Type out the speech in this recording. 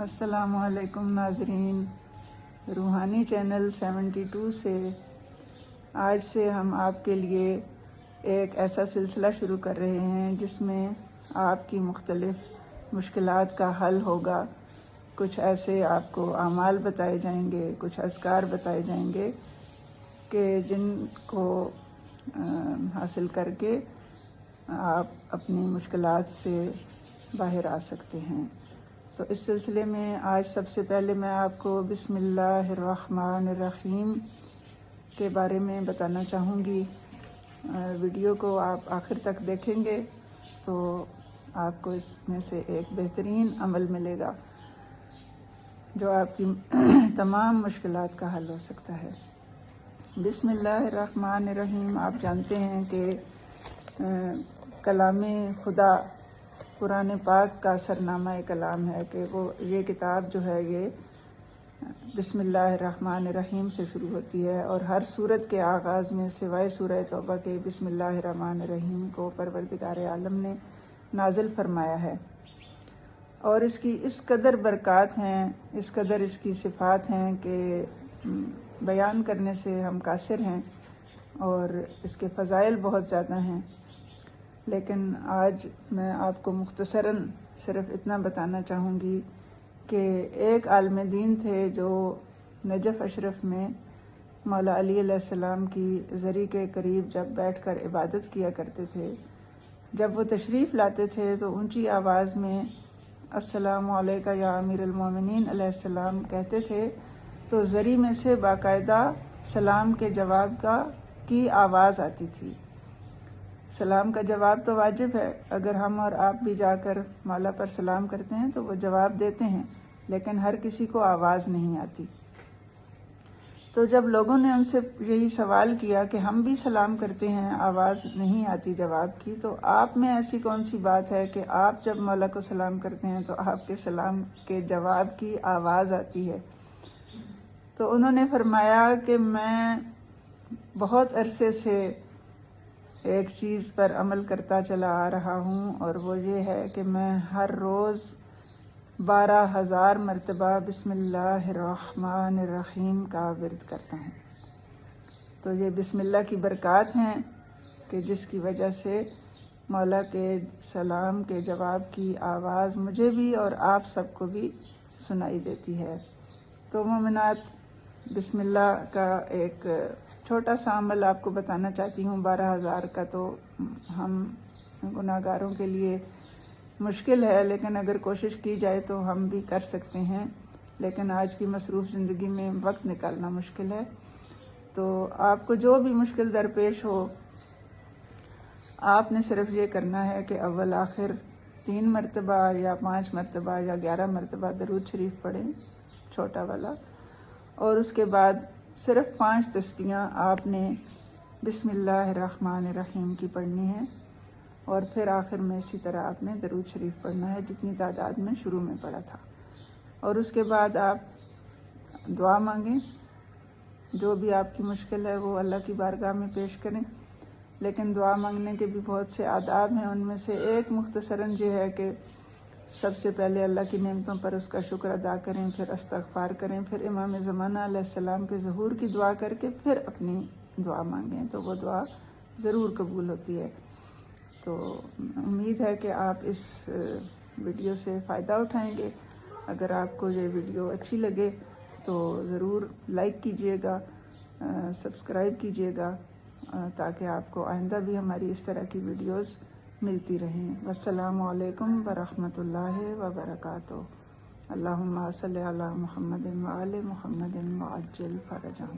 السلام علیکم ناظرین، روحانی چینل 72 سے آج سے ہم آپ کے لیے ایک ایسا سلسلہ شروع کر رہے ہیں جس میں آپ کی مختلف مشکلات کا حل ہوگا۔ کچھ ایسے آپ کو اعمال بتائے جائیں گے، کچھ اذکار بتائے جائیں گے کہ جن کو حاصل کر کے آپ اپنی مشکلات سے باہر آ سکتے ہیں۔ تو اس سلسلے میں آج سب سے پہلے میں آپ کو بسم اللہ الرحمن الرحیم کے بارے میں بتانا چاہوں گی۔ ویڈیو کو آپ آخر تک دیکھیں گے تو آپ کو اس میں سے ایک بہترین عمل ملے گا جو آپ کی تمام مشکلات کا حل ہو سکتا ہے۔ بسم اللہ الرحمن الرحیم، آپ جانتے ہیں کہ کلام خدا قرآن پاک کا سرنامہ کلام ہے کہ یہ کتاب جو ہے یہ بسم اللہ الرحمن الرحیم سے شروع ہوتی ہے، اور ہر سورت کے آغاز میں سوائے سورہ توبہ کے بسم اللہ الرحمن الرحیم کو پروردگار عالم نے نازل فرمایا ہے، اور اس کی اس قدر برکات ہیں، اس قدر اس کی صفات ہیں کہ بیان کرنے سے ہم قاصر ہیں، اور اس کے فضائل بہت زیادہ ہیں۔ لیکن آج میں آپ کو مختصراً صرف اتنا بتانا چاہوں گی کہ ایک عالم دین تھے جو نجف اشرف میں مولا علی علیہ السلام کی زری کے قریب جب بیٹھ کر عبادت کیا کرتے تھے، جب وہ تشریف لاتے تھے تو اونچی آواز میں السلام علیکہ یا امیر المومنین علیہ السلام کہتے تھے، تو زری میں سے باقاعدہ سلام کے جواب کی آواز آتی تھی۔ سلام کا جواب تو واجب ہے، اگر ہم اور آپ بھی جا کر مولا پر سلام کرتے ہیں تو وہ جواب دیتے ہیں، لیکن ہر کسی کو آواز نہیں آتی۔ تو جب لوگوں نے ان سے یہی سوال کیا کہ ہم بھی سلام کرتے ہیں، آواز نہیں آتی جواب کی، تو آپ میں ایسی کون سی بات ہے کہ آپ جب مولا کو سلام کرتے ہیں تو آپ کے سلام کے جواب کی آواز آتی ہے؟ تو انہوں نے فرمایا کہ میں بہت عرصے سے ایک چیز پر عمل کرتا چلا آ رہا ہوں، اور وہ یہ ہے کہ میں ہر روز 12,000 مرتبہ بسم اللہ الرحمن الرحیم کا ورد کرتا ہوں۔ تو یہ بسم اللہ کی برکات ہیں کہ جس کی وجہ سے مولا کے سلام کے جواب کی آواز مجھے بھی اور آپ سب کو بھی سنائی دیتی ہے۔ تو مومنات، بسم اللہ کا ایک چھوٹا سا عمل آپ کو بتانا چاہتی ہوں۔ 12,000 کا تو ہم گناہگاروں کے لیے مشکل ہے، لیکن اگر کوشش کی جائے تو ہم بھی کر سکتے ہیں، لیکن آج کی مصروف زندگی میں وقت نکالنا مشکل ہے۔ تو آپ کو جو بھی مشکل درپیش ہو، آپ نے صرف یہ کرنا ہے کہ اول آخر 3 مرتبہ یا 5 مرتبہ یا 11 مرتبہ درود شریف پڑھیں، چھوٹا والا، اور اس کے بعد صرف 5 تسبیحاں آپ نے بسم اللہ الرحمن الرحیم کی پڑھنی ہے، اور پھر آخر میں اسی طرح آپ نے درود شریف پڑھنا ہے جتنی تعداد میں شروع میں پڑھا تھا، اور اس کے بعد آپ دعا مانگیں، جو بھی آپ کی مشکل ہے وہ اللہ کی بارگاہ میں پیش کریں۔ لیکن دعا مانگنے کے بھی بہت سے آداب ہیں، ان میں سے ایک مختصراً یہ ہے کہ سب سے پہلے اللہ کی نعمتوں پر اس کا شکر ادا کریں، پھر استغفار کریں، پھر امام زمانہ علیہ السلام کے ظہور کی دعا کر کے پھر اپنی دعا مانگیں، تو وہ دعا ضرور قبول ہوتی ہے۔ تو امید ہے کہ آپ اس ویڈیو سے فائدہ اٹھائیں گے۔ اگر آپ کو یہ ویڈیو اچھی لگے تو ضرور لائک کیجیے گا، سبسکرائب کیجیے گا، تاکہ آپ کو آئندہ بھی ہماری اس طرح کی ویڈیوز ملتی رہیں۔ والسلام علیکم ورحمۃ اللہ وبرکاتہ۔ اللہم صلی علی محمد وآل محمد وعجل فرجہم۔